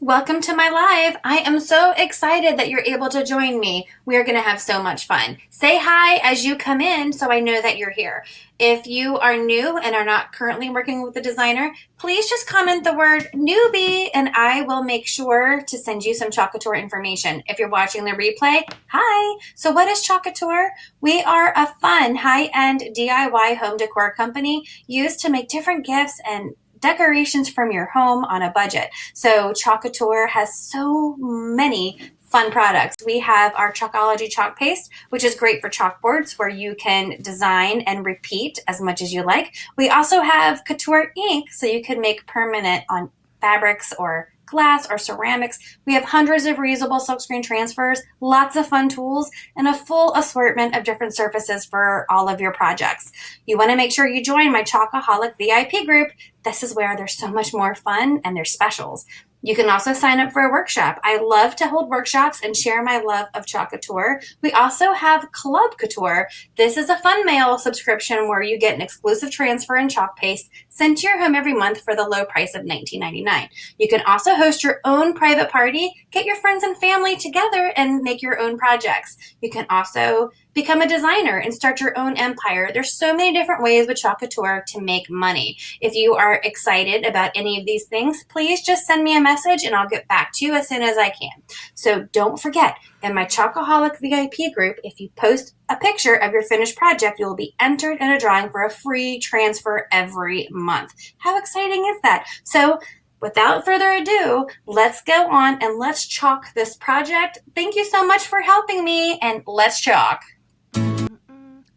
Welcome to my live. I am so excited that you're able to join me. We are going to have so much fun. Say hi as you come in so I know that you're here. If you are new and are not currently working with a designer, please just comment the word newbie and I will make sure to send you some Chalk Couture information. If you're watching the replay, hi. So what is Chalk Couture? We are a fun high-end DIY home decor company used to make different gifts and decorations from your home on a budget. So Chalk Couture has so many fun products. We have our Chalkology chalk paste, which is great for chalkboards where you can design and repeat as much as you like. We also have Couture ink, so you can make permanent on fabrics or glass or ceramics. We have hundreds of reusable silkscreen transfers, lots of fun tools, and a full assortment of different surfaces for all of your projects. You want to make sure you join my Chalkaholic VIP group. This is where there's so much more fun and there's specials. You can also sign up for a workshop. I love to hold workshops and share my love of Chalk Couture. We also have Club Couture. This is a fun mail subscription where you get an exclusive transfer and chalk paste sent to your home every month for the low price of $19.99. You can also host your own private party, get your friends and family together, and make your own projects. You can also become a designer and start your own empire. There's so many different ways with Chalk Couture to make money. If you are excited about any of these things, please just send me a message and I'll get back to you as soon as I can. So don't forget, in my Chalkaholic VIP group, if you post a picture of your finished project, you will be entered in a drawing for a free transfer every month. How exciting is that? So without further ado, let's go on and let's chalk this project. Thank you so much for helping me, and let's chalk.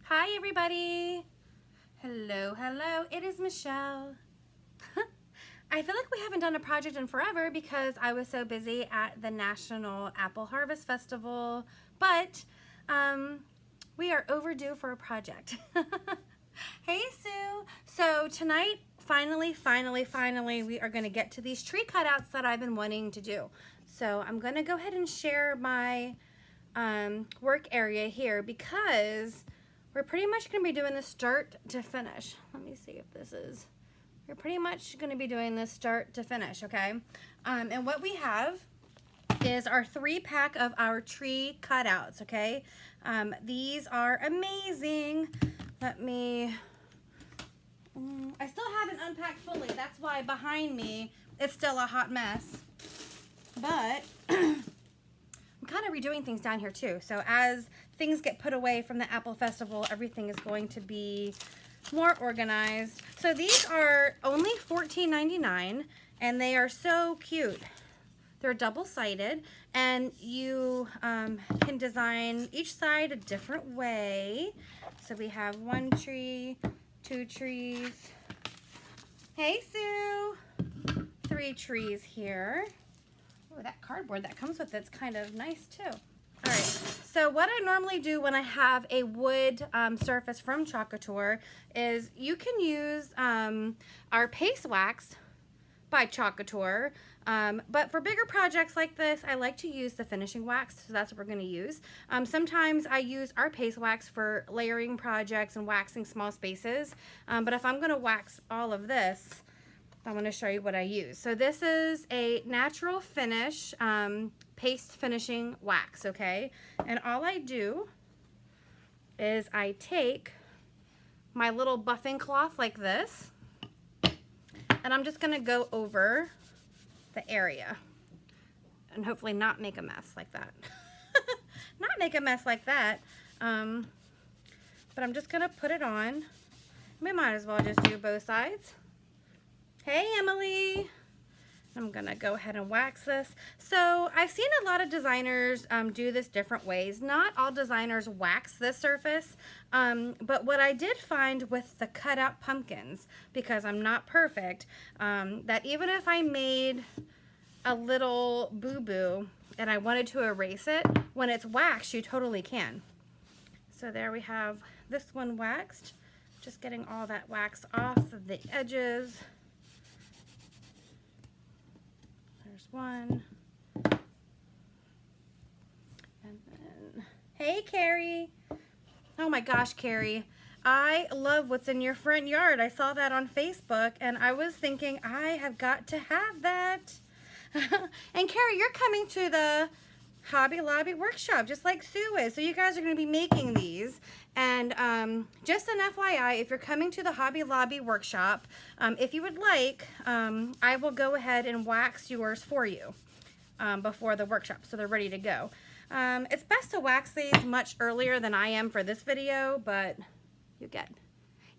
Hi, everybody. Hello, hello. It is Michelle. I feel like we haven't done a project in forever because I was so busy at the National Apple Harvest Festival, but we are overdue for a project. Hey, Sue. So tonight, finally, we are going to get to these tree cutouts that I've been wanting to do. So I'm going to go ahead and share my work area here because we're pretty much going to be doing this start to finish. Let me see if this is... We're pretty much going to be doing this start to finish, okay? And what we have is our 3-pack of our tree cutouts, okay? These are amazing. Let me... I still haven't unpacked fully. That's why behind me it's still a hot mess. But I'm kind of redoing things down here too. So as things get put away from the Apple Festival, everything is going to be more organized. So these are only $14.99 and they are so cute. They're double-sided and you can design each side a different way. So we have 1 tree, 2 trees. Hey, Sue. 3 trees here. Oh, that cardboard that comes with it's kind of nice too. All right, so what I normally do when I have a wood surface from Chalk Couture is you can use our paste wax by Chalk Couture, but for bigger projects like this, I like to use the finishing wax, so that's what we're going to use. Sometimes I use our paste wax for layering projects and waxing small spaces, but if I'm going to wax all of this, I'm going to show you what I use. So this is a natural finish paste finishing wax, okay? And all I do is I take my little buffing cloth like this, and I'm just going to go over the area and hopefully not make a mess like that. Not make a mess like that, but I'm just going to put it on. We might as well just do both sides. Hey, Emily. I'm going to go ahead and wax this. So I've seen a lot of designers do this different ways. Not all designers wax this surface, but what I did find with the cutout pumpkins, because I'm not perfect, that even if I made a little boo-boo and I wanted to erase it, when it's waxed, you totally can. So there we have this one waxed. Just getting all that wax off of the edges. There's one. And then, hey, Carrie. Oh my gosh, Carrie. I love what's in your front yard. I saw that on Facebook and I was thinking I have got to have that. And Carrie, you're coming to the Hobby Lobby workshop, just like Sue is. So you guys are going to be making these. And just an FYI, if you're coming to the Hobby Lobby workshop, if you would like, I will go ahead and wax yours for you before the workshop, so they're ready to go. It's best to wax these much earlier than I am for this video, but you get.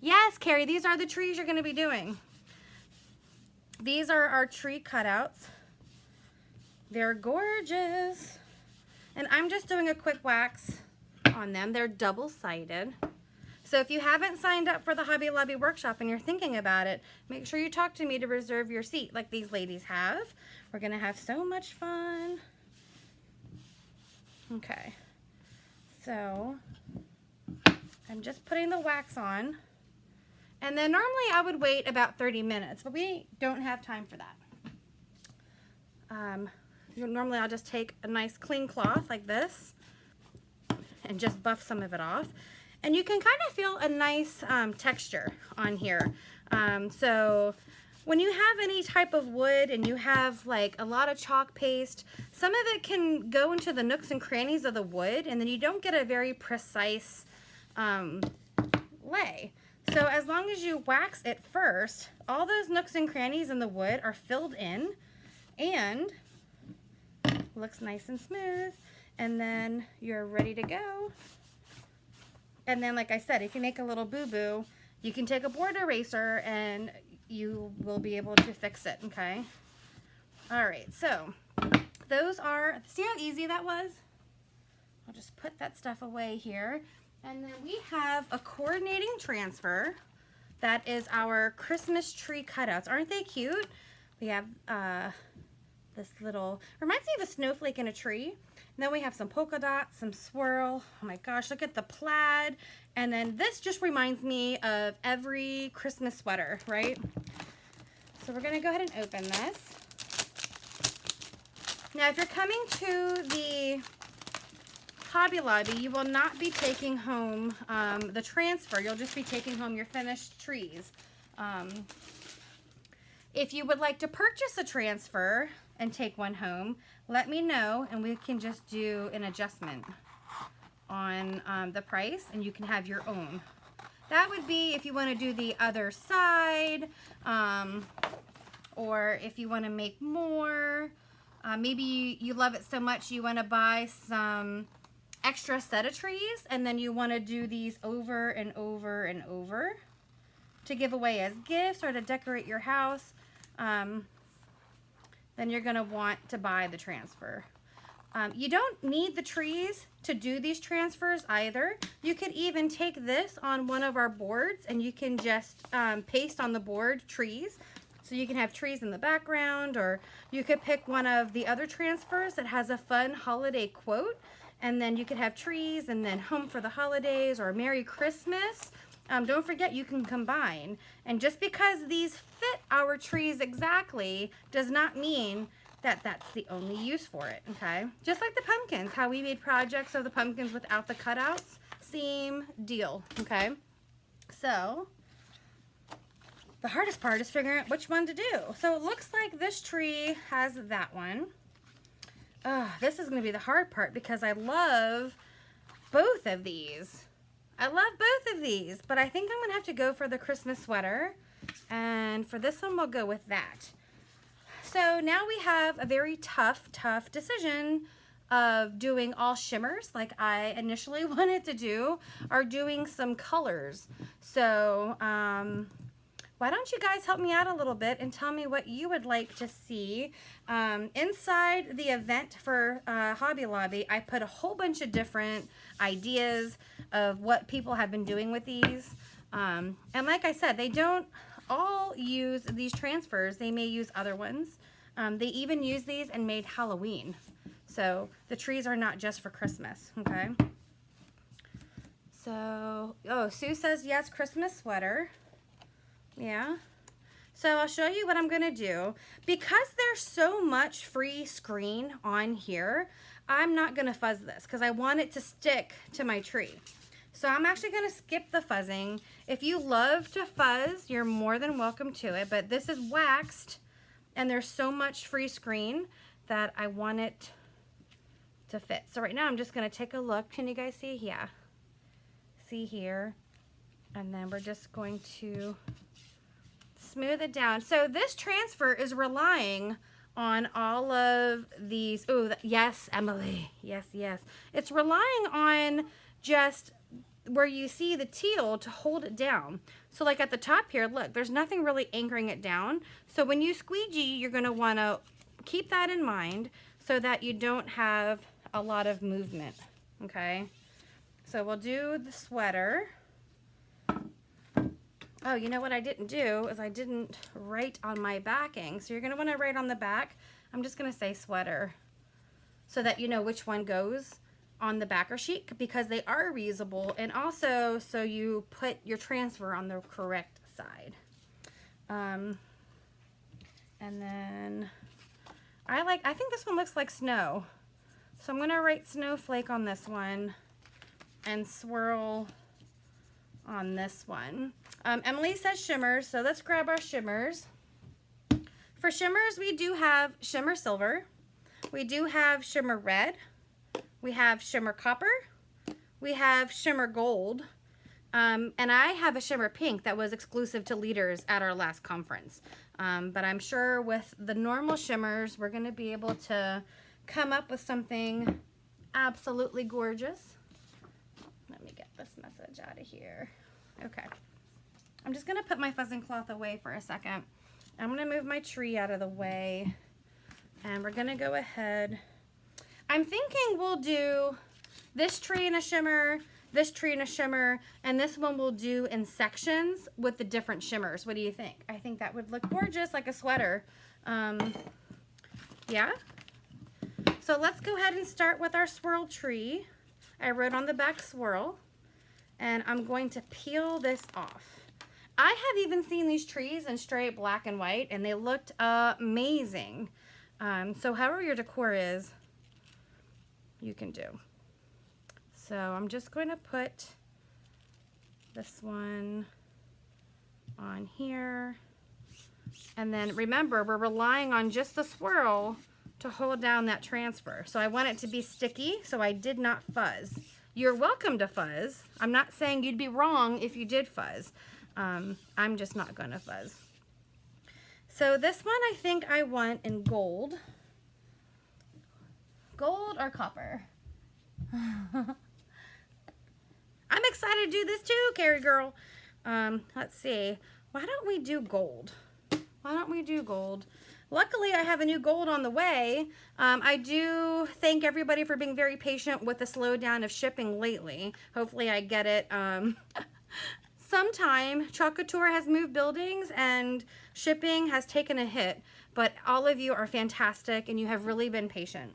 Yes, Carrie, these are the trees you're going to be doing. These are our tree cutouts. They're gorgeous. And I'm just doing a quick wax on them. They're double-sided. So if you haven't signed up for the Hobby Lobby workshop and you're thinking about it, make sure you talk to me to reserve your seat like these ladies have. We're going to have so much fun. Okay. So I'm just putting the wax on. And then normally I would wait about 30 minutes, but we don't have time for that. Normally I'll just take a nice clean cloth like this and just buff some of it off. And you can kind of feel a nice texture on here. So when you have any type of wood and you have like a lot of chalk paste, some of it can go into the nooks and crannies of the wood, and then you don't get a very precise lay. So as long as you wax it first, all those nooks and crannies in the wood are filled in and looks nice and smooth, and then you're ready to go. And then, like I said, if you make a little boo-boo, you can take a board eraser and you will be able to fix it, okay? All right, so those are, see how easy that was? I'll just put that stuff away here. And then we have a coordinating transfer. That is our Christmas tree cutouts. Aren't they cute? We have this little, reminds me of a snowflake in a tree. And then we have some polka dots, some swirl. Oh my gosh, look at the plaid. And then this just reminds me of every Christmas sweater, right? So we're gonna go ahead and open this. Now, if you're coming to the Hobby Lobby, you will not be taking home the transfer. You'll just be taking home your finished trees. If you would like to purchase a transfer and take one home, let me know and we can just do an adjustment on the price, and you can have your own. That would be if you want to do the other side, or if you want to make more. Maybe you love it so much you want to buy some extra set of trees, and then you want to do these over and over and over to give away as gifts or to decorate your house. Then you're going to want to buy the transfer. You don't need the trees to do these transfers either. You could even take this on one of our boards and you can just paste on the board trees. So you can have trees in the background, or you could pick one of the other transfers that has a fun holiday quote, and then you could have trees and then home for the holidays or Merry Christmas. Don't forget you can combine. And just because these fit our trees exactly does not mean that that's the only use for it, okay? Just like the pumpkins, how we made projects of the pumpkins without the cutouts, same deal, okay? So the hardest part is figuring out which one to do. So it looks like this tree has that one. This is gonna be the hard part because I love both of these. I love both of these, but I think I'm gonna have to go for the Christmas sweater. And for this one, we'll go with that. So now we have a very tough decision of doing all shimmers like I initially wanted to do, or doing some colors. So why don't you guys help me out a little bit and tell me what you would like to see. Inside the event for Hobby Lobby, I put a whole bunch of different ideas of what people have been doing with these. And like I said, they don't all use these transfers. They may use other ones. They even use these and made Halloween. So the trees are not just for Christmas, okay? So, oh, Sue says yes, Christmas sweater. Yeah. So I'll show you what I'm going to do. Because there's so much free screen on here, I'm not going to fuzz this because I want it to stick to my tree. So I'm actually going to skip the fuzzing. If you love to fuzz, you're more than welcome to it, but this is waxed and there's so much free screen that I want it to fit. So right now I'm just gonna take a look. Can you guys see? Yeah. See here. And then we're just going to smooth it down. So this transfer is relying on all of these. Oh, yes, Emily. Yes, yes. It's relying on just where you see the teal to hold it down. So like at the top here, look, there's nothing really anchoring it down. So when you squeegee, you're going to want to keep that in mind so that you don't have a lot of movement. Okay. So we'll do the sweater. Oh, you know what I didn't do is I didn't write on my backing. So you're going to want to write on the back. I'm just going to say sweater so that you know which one goes on the backer sheet, because they are reusable, and also so you put your transfer on the correct side. And then I think this one looks like snow. So I'm going to write snowflake on this one and swirl on this one. Emily says shimmers, so let's grab our shimmers. For shimmers, we do have shimmer silver, we do have shimmer red, we have shimmer copper, we have shimmer gold, and I have a shimmer pink that was exclusive to leaders at our last conference. But I'm sure with the normal shimmers, we're going to be able to come up with something absolutely gorgeous. Let me get this message out of here. Okay. I'm just going to put my fuzzing cloth away for a second. I'm going to move my tree out of the way, and we're going to go ahead. I'm thinking we'll do this tree in a shimmer, this tree in a shimmer, and this one we'll do in sections with the different shimmers. What do you think? I think that would look gorgeous, like a sweater. Yeah? So let's go ahead and start with our swirl tree. I wrote on the back swirl, and I'm going to peel this off. I have even seen these trees in straight black and white, and they looked amazing. So however your decor is, you can do. So I'm just going to put this one on here. And then remember, we're relying on just the swirl to hold down that transfer. So I want it to be sticky, so I did not fuzz. You're welcome to fuzz. I'm not saying you'd be wrong if you did fuzz. I'm just not gonna fuzz. So this one I think I want in gold. Gold or copper? I'm excited to do this too, Carrie girl. Let's see. Why don't we do gold? Why don't we do gold? Luckily, I have a new gold on the way. I do thank everybody for being very patient with the slowdown of shipping lately. Hopefully I get it sometime. Couture has moved buildings and shipping has taken a hit, but all of you are fantastic and you have really been patient.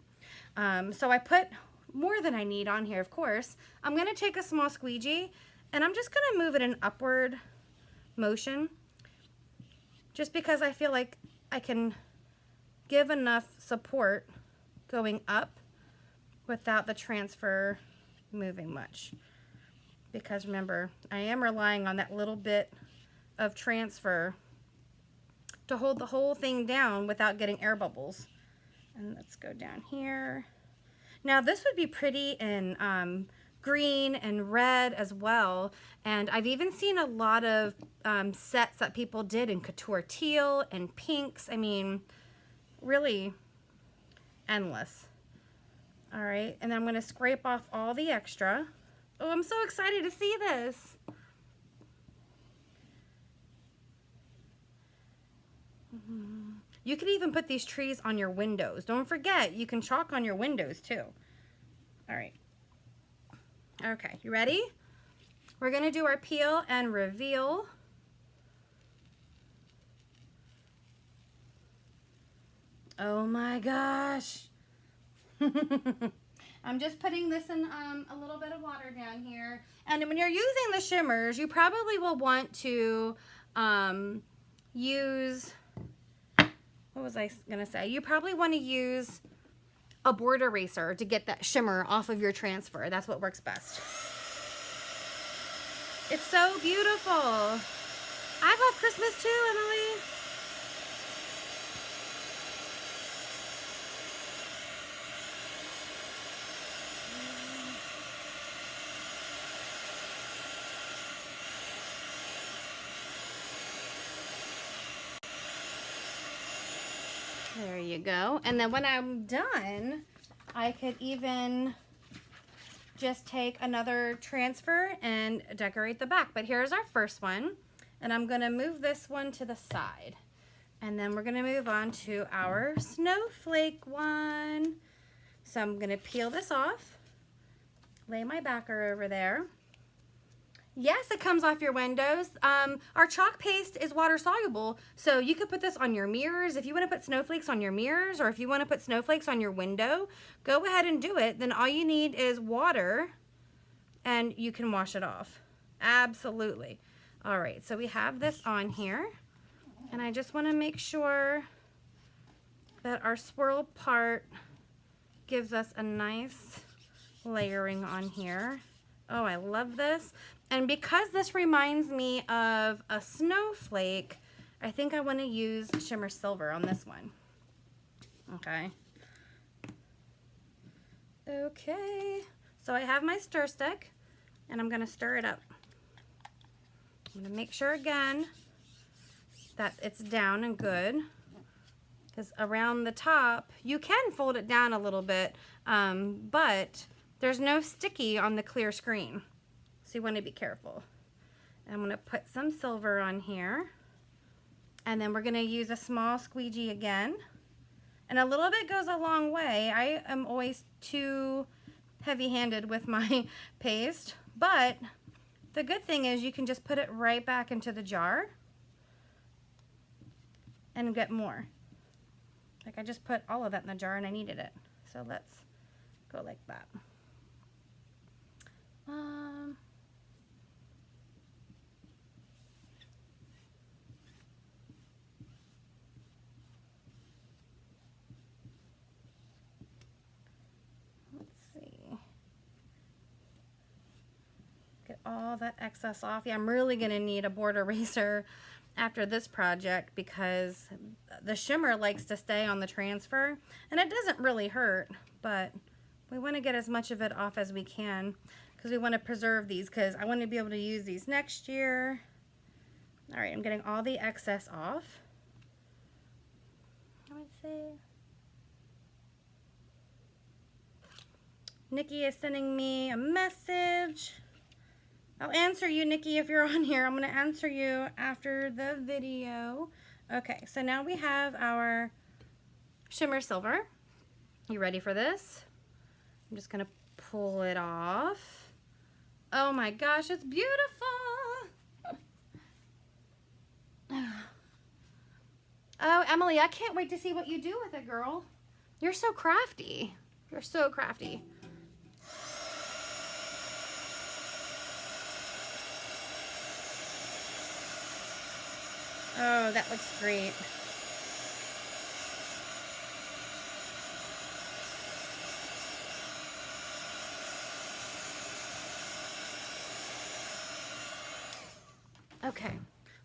So I put more than I need on here, of course. I'm going to take a small squeegee and I'm just going to move it in upward motion, just because I feel like I can give enough support going up without the transfer moving much. Because remember, I am relying on that little bit of transfer to hold the whole thing down without getting air bubbles. And let's go down here. Now this would be pretty in green and red as well. And I've even seen a lot of sets that people did in Couture teal and pinks. I mean, really endless. All right, and then I'm gonna scrape off all the extra. Oh, I'm so excited to see this. You could even put these trees on your windows. Don't forget, you can chalk on your windows too. All right. Okay, you ready? We're gonna do our peel and reveal. Oh my gosh. I'm just putting this in a little bit of water down here. And when you're using the shimmers, you probably will want to use, what was I gonna say? You probably want to use a board eraser to get that shimmer off of your transfer. That's what works best. It's so beautiful. I love Christmas too, Emily. There you go. And then when I'm done, I could even just take another transfer and decorate the back. But here's our first one. And I'm gonna move this one to the side. And then we're gonna move on to our snowflake one. So I'm gonna peel this off, lay my backer over there. Yes, it comes off your windows. Our chalk paste is water soluble, so you could put this on your mirrors. If you want to put snowflakes on your mirrors, or if you want to put snowflakes on your window, go ahead and do it. Then all you need is water, and you can wash it off. Absolutely. All right, so we have this on here, and I just want to make sure that our swirl part gives us a nice layering on here. Oh, I love this. And because this reminds me of a snowflake, I think I want to use shimmer silver on this one. Okay. Okay. So I have my stir stick, and I'm going to stir it up. I'm going to make sure again that it's down and good. Because around the top, you can fold it down a little bit, but there's no sticky on the clear screen. So you want to be careful. And I'm going to put some silver on here. And then we're going to use a small squeegee again. And a little bit goes a long way. I am always too heavy-handed with my paste. But the good thing is you can just put it right back into the jar and get more. Like I just put all of that in the jar and I needed it. So let's go like that. Get all that excess off. Yeah, I'm really going to need a board eraser after this project because the shimmer likes to stay on the transfer and it doesn't really hurt, but we want to get as much of it off as we can because we want to preserve these because I want to be able to use these next year. All right, I'm getting all the excess off. Let's see. Nikki is sending me a message. I'll answer you, Nikki, if you're on here. I'm going to answer you after the video. Okay, so now we have our shimmer silver. You ready for this? I'm just going to pull it off. Oh my gosh, it's beautiful. Oh, Emily, I can't wait to see what you do with it, girl. You're so crafty. You're so crafty. Oh, that looks great. Okay,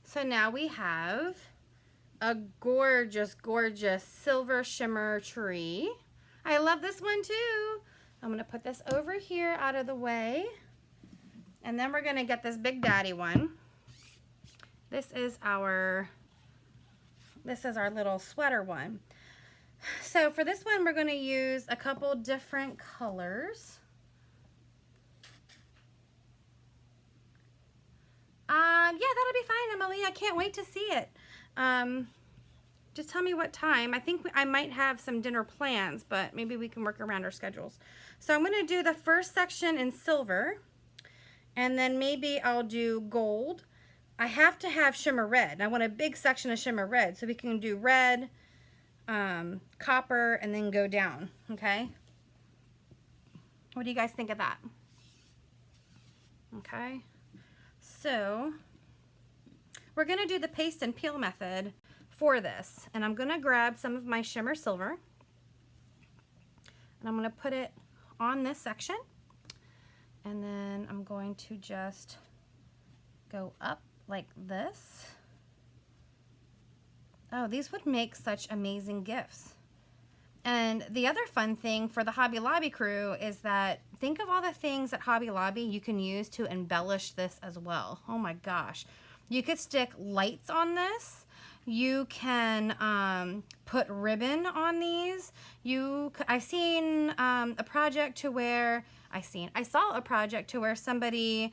so now we have a gorgeous, gorgeous silver shimmer tree. I love this one too. I'm gonna put this over here out of the way. And then we're gonna get this big daddy one. This is our little sweater one. So for this one, we're gonna use a couple different colors. Yeah, that'll be fine, Emily. I can't wait to see it. Just tell me what time. I think I might have some dinner plans, but maybe we can work around our schedules. So I'm gonna do the first section in silver, and then maybe I'll do gold. I have to have shimmer red. I want a big section of shimmer red, so we can do red, copper, and then go down, okay? What do you guys think of that? Okay, so we're gonna do the paste and peel method for this, and I'm gonna grab some of my shimmer silver, and I'm gonna put it on this section, and then I'm going to just go up like this. Oh, these would make such amazing gifts. And the other fun thing for the Hobby Lobby crew is that think of all the things at Hobby Lobby you can use to embellish this as well. Oh my gosh. You could stick lights on this. You can put ribbon on these. I've seen a project to where I saw a project to where somebody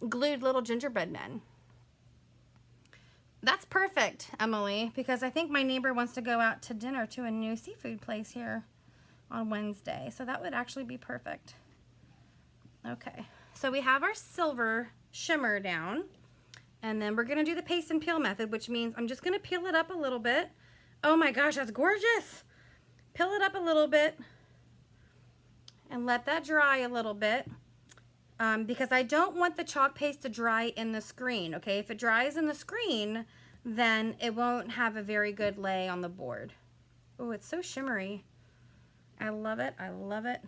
glued little gingerbread men. That's perfect, Emily, because I think my neighbor wants to go out to dinner to a new seafood place here on Wednesday. So that would actually be perfect. Okay, so we have our silver shimmer down, and then we're gonna do the paste and peel method, which means I'm just gonna peel it up a little bit. Oh my gosh, that's gorgeous. Peel it up a little bit and let that dry a little bit. Because I don't want the chalk paste to dry in the screen, okay? If it dries in the screen, then it won't have a very good lay on the board. Oh, it's so shimmery. I love it, I love it.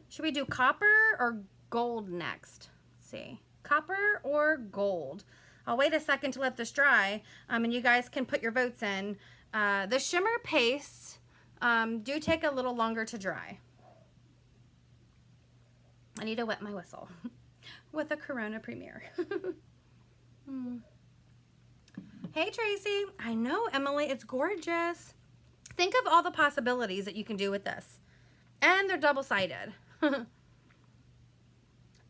Should we do copper or gold next? Let's see, copper or gold? I'll wait a second to let this dry, and you guys can put your votes in. The shimmer pastes do take a little longer to dry. I need to wet my whistle with a Corona Premier. Hey, Tracy. I know, Emily, it's gorgeous. Think of all the possibilities that you can do with this. And they're double-sided.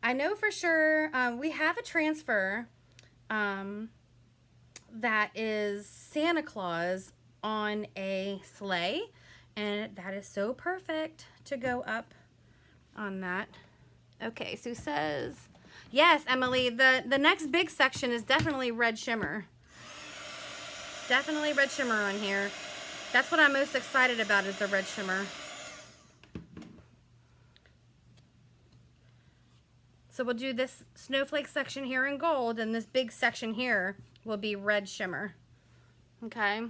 I know for sure we have a transfer that is Santa Claus on a sleigh. And that is so perfect to go up on that. Okay, Sue says, yes, Emily, the next big section is definitely red shimmer. Definitely red shimmer on here. That's what I'm most excited about, is the red shimmer. So we'll do this snowflake section here in gold, and this big section here will be red shimmer. Okay.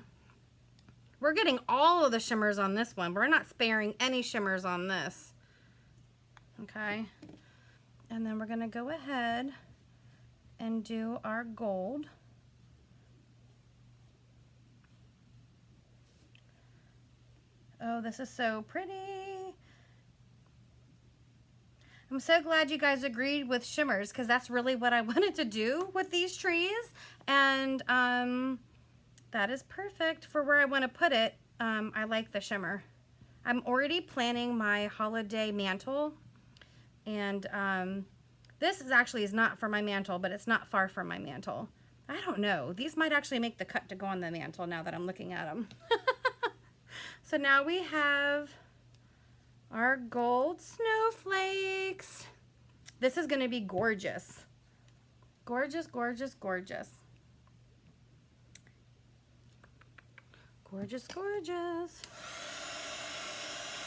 We're getting all of the shimmers on this one. We're not sparing any shimmers on this. Okay. And then we're going to go ahead and do our gold. Oh, this is so pretty. I'm so glad you guys agreed with shimmers, because that's really what I wanted to do with these trees. And that is perfect for where I want to put it. I like the shimmer. I'm already planning my holiday mantle. And this is not for my mantle, but it's not far from my mantle. I don't know. These might actually make the cut to go on the mantle now that I'm looking at them. So now we have our gold snowflakes. This is going to be gorgeous. Gorgeous, gorgeous, gorgeous. Gorgeous, gorgeous.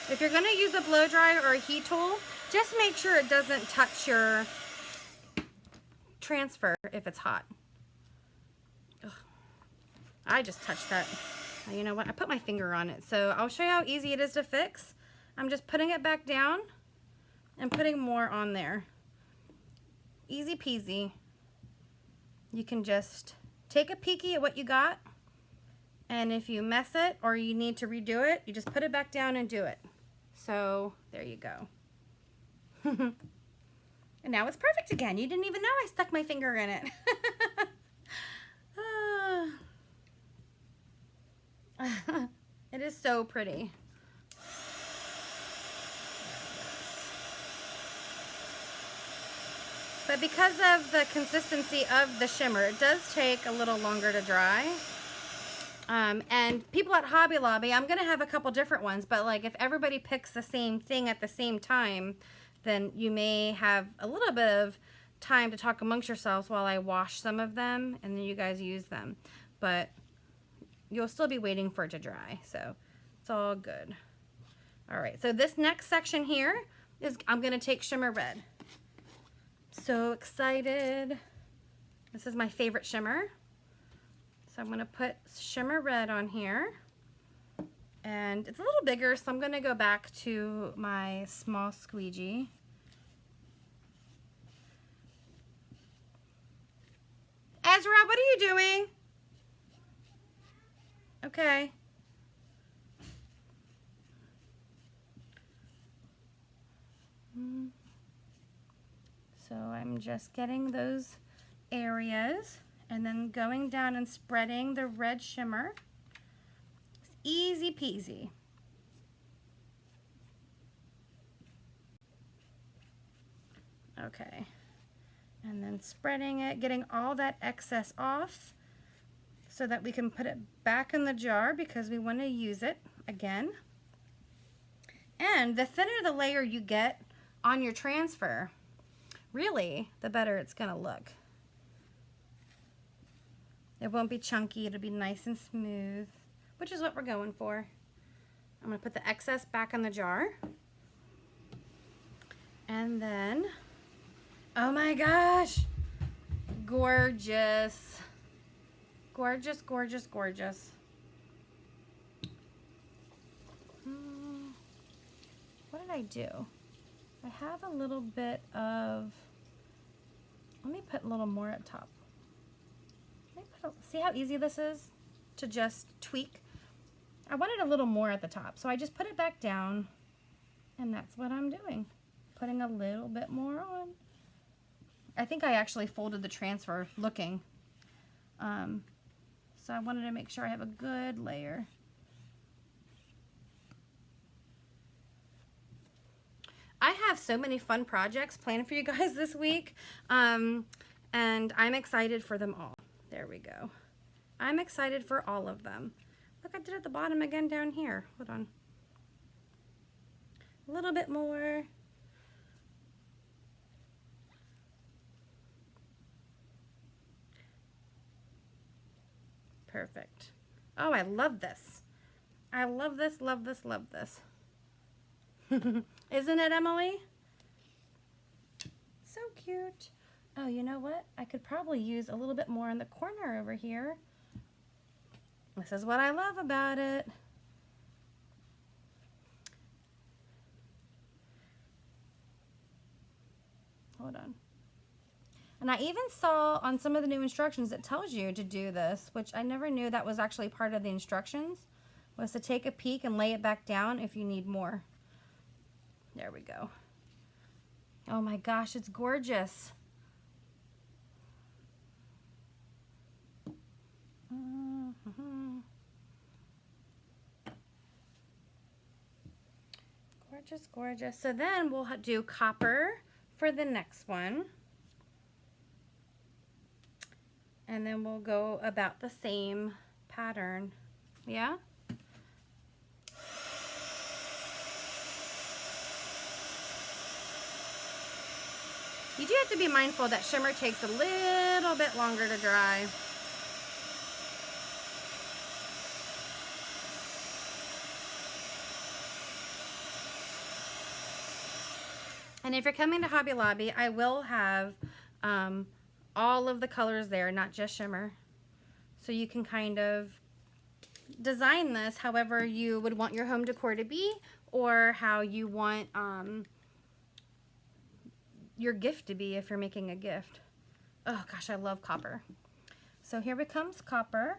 If you're going to use a blow dryer or a heat tool, just make sure it doesn't touch your transfer if it's hot. Ugh. I just touched that. You know what? I put my finger on it. So I'll show you how easy it is to fix. I'm just putting it back down and putting more on there. Easy peasy. You can just take a peeky at what you got. And if you mess it or you need to redo it, you just put it back down and do it. So there you go. And now it's perfect again. You didn't even know I stuck my finger in it. It is so pretty. But because of the consistency of the shimmer, it does take a little longer to dry. And people at Hobby Lobby, I'm going to have a couple different ones, but like if everybody picks the same thing at the same time, then you may have a little bit of time to talk amongst yourselves while I wash some of them and then you guys use them. But you'll still be waiting for it to dry, so it's all good. All right, so this next section here is, I'm going to take shimmer red. So excited. This is my favorite shimmer. So I'm going to put shimmer red on here. And it's a little bigger, so I'm going to go back to my small squeegee. Ezra, what are you doing? Okay. So I'm just getting those areas and then going down and spreading the red shimmer. It's easy peasy. Okay, and then spreading it, getting all that excess off so that we can put it back in the jar because we want to use it again. And the thinner the layer you get on your transfer, really, the better it's going to look. It won't be chunky, it'll be nice and smooth, which is what we're going for. I'm going to put the excess back in the jar. And then, oh my gosh, gorgeous. Gorgeous, gorgeous, gorgeous. What did I do? I have a little bit of, let me put a little more at top. See how easy this is to just tweak? I wanted a little more at the top, so I just put it back down, and that's what I'm doing. Putting a little bit more on. I think I actually folded the transfer looking. So I wanted to make sure I have a good layer. I have so many fun projects planned for you guys this week, and I'm excited for them all. There we go. I'm excited for all of them. Look, I did at the bottom again down here. Hold on. A little bit more. Perfect. Oh, I love this. I love this, love this, love this. Isn't it, Emily? So cute. Oh, you know what? I could probably use a little bit more in the corner over here. This is what I love about it. Hold on. And I even saw on some of the new instructions it tells you to do this, which I never knew that was actually part of the instructions, was to take a peek and lay it back down if you need more. There we go. Oh my gosh, it's gorgeous. Gorgeous, gorgeous. So then we'll do copper for the next one. And then we'll go about the same pattern. Yeah? You do have to be mindful that shimmer takes a little bit longer to dry. And if you're coming to Hobby Lobby, I will have all of the colors there, not just shimmer. So you can kind of design this however you would want your home decor to be, or how you want your gift to be if you're making a gift. Oh gosh, I love copper. So here becomes copper.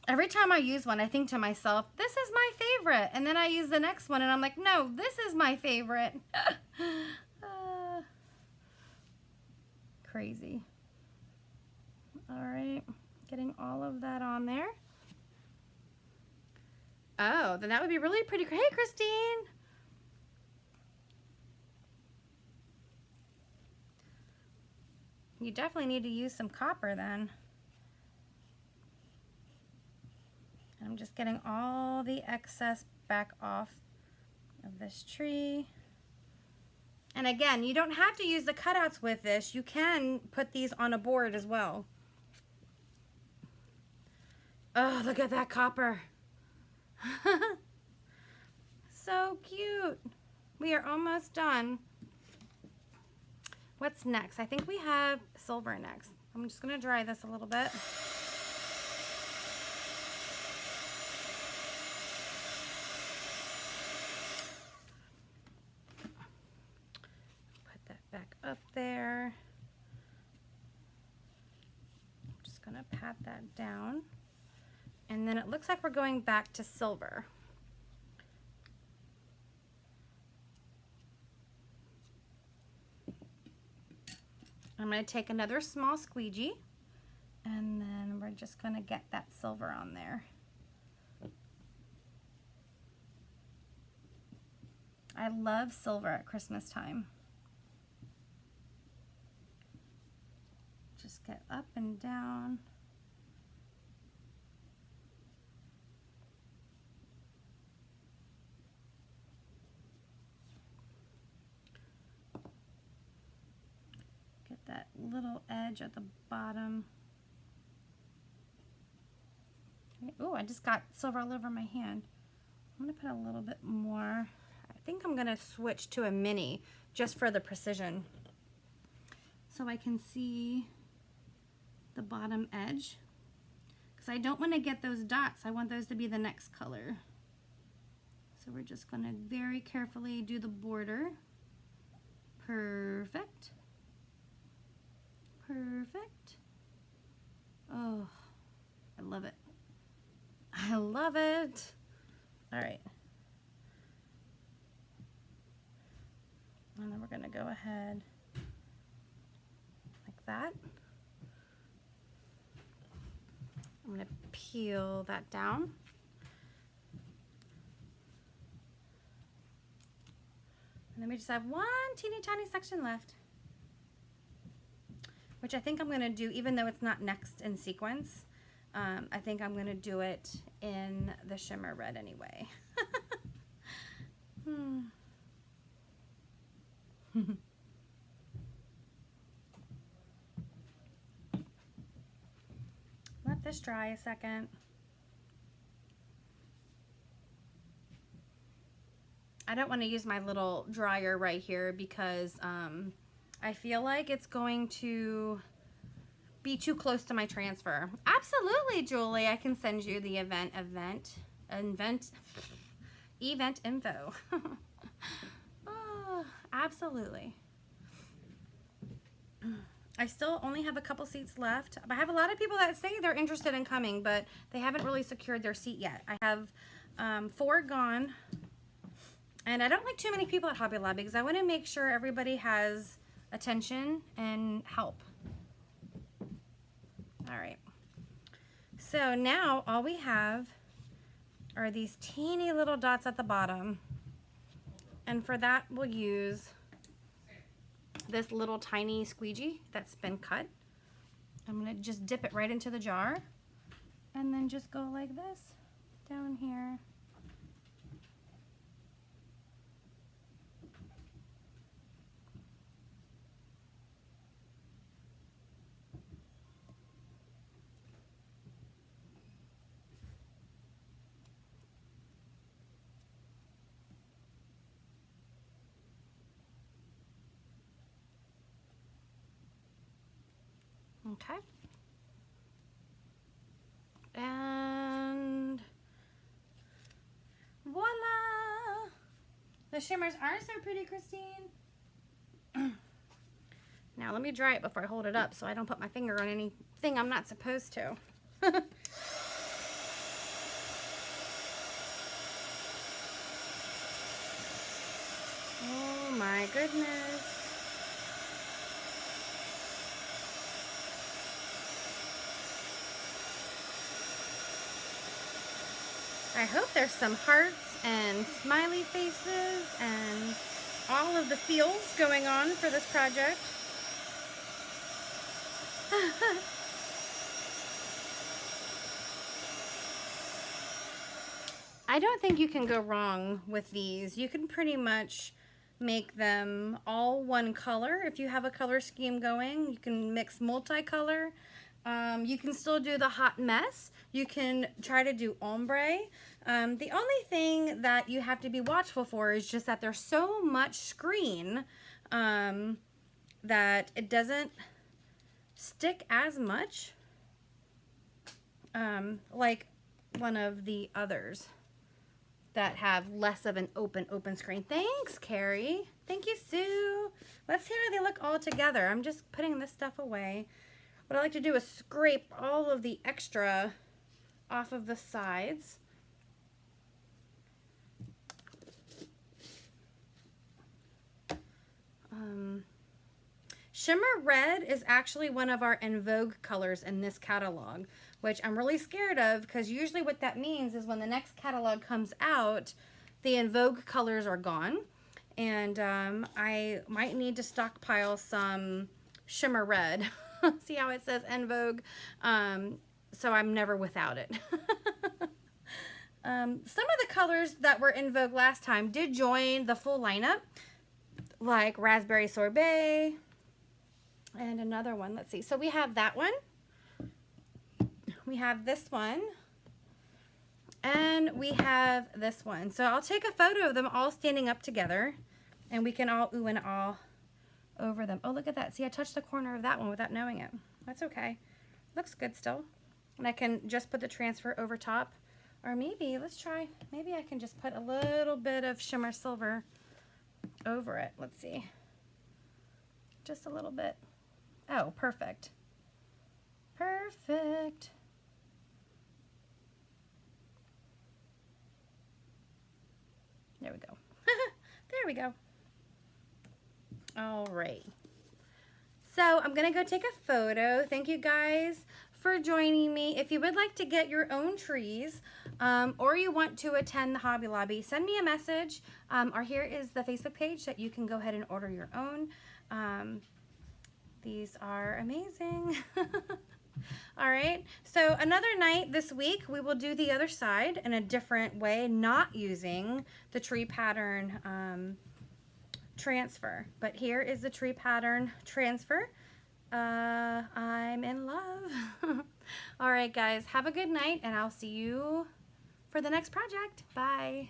Every time I use one, I think to myself, this is my favorite. And then I use the next one and I'm like, no, this is my favorite. Crazy. All right, getting all of that on there. Oh, then that would be really pretty. Hey, Christine. You definitely need to use some copper then. I'm just getting all the excess back off of this tree. And again, you don't have to use the cutouts with this. You can put these on a board as well. Oh, look at that copper. So cute. We are almost done. What's next? I think we have silver next. I'm just going to dry this a little bit. Put that back up there. I'm just going to pat that down. And then it looks like we're going back to silver. I'm going to take another small squeegee, and then we're just going to get that silver on there. I love silver at Christmas time. Just get up and down. Get that little edge at the bottom. Oh, I just got silver all over my hand. I'm gonna put a little bit more. I think I'm gonna switch to a mini just for the precision, so I can see the bottom edge, because I don't want to get those dots. I want those to be the next color. So we're just going to very carefully do the border. Perfect. Perfect. Oh, I love it. I love it. All right. And then we're going to go ahead like that. I'm going to peel that down. And then we just have one teeny tiny section left, which I think I'm going to do, even though it's not next in sequence. I think I'm going to do it in the shimmer red anyway. Let this dry a second. I don't want to use my little dryer right here because I feel like it's going to be too close to my transfer. Absolutely, Julie. I can send you the event info. Oh, absolutely. I still only have a couple seats left. I have a lot of people that say they're interested in coming, but they haven't really secured their seat yet. I have 4 gone, and I don't like too many people at Hobby Lobby because I want to make sure everybody has attention and help. All right. So now all we have are these teeny little dots at the bottom, and for that we'll use this little tiny squeegee that's been cut. I'm going to just dip it right into the jar and then just go like this down here. Okay. And voila! The shimmers are so pretty, Christine. Now let me dry it before I hold it up so I don't put my finger on anything I'm not supposed to. Oh my goodness. I hope there's some hearts and smiley faces and all of the feels going on for this project. I don't think you can go wrong with these. You can pretty much make them all one color. If you have a color scheme going, you can mix multicolor. You can still do the hot mess. You can try to do ombre. The only thing that you have to be watchful for is just that there's so much screen that it doesn't stick as much like one of the others that have less of an open screen. Thanks, Carrie. Thank you, Sue. Let's see how they look all together. I'm just putting this stuff away. What I like to do is scrape all of the extra off of the sides. Shimmer Red is actually one of our in vogue colors in this catalog, which I'm really scared of because usually what that means is when the next catalog comes out, the in vogue colors are gone. And I might need to stockpile some Shimmer Red. See how it says in vogue? So I'm never without it. Some of the colors that were in vogue last time did join the full lineup, like Raspberry Sorbet and another one. Let's see. So we have that one. We have this one. And we have this one. So I'll take a photo of them all standing up together and we can all ooh and ah over them. Oh, look at that. See, I touched the corner of that one without knowing it. That's okay. Looks good still. And I can just put the transfer over top. Or maybe, let's try, maybe I can just put a little bit of shimmer silver over it. Let's see. Just a little bit. Oh, perfect. Perfect. There we go. There we go. All right. So I'm going to go take a photo. Thank you guys for joining me. If you would like to get your own trees or you want to attend the Hobby Lobby, send me a message. Or here is the Facebook page that you can go ahead and order your own. These are amazing. All right, so another night this week, we will do the other side in a different way, not using the tree pattern transfer. But here is the tree pattern transfer. I'm in love. All right, guys, have a good night, and I'll see you for the next project. Bye.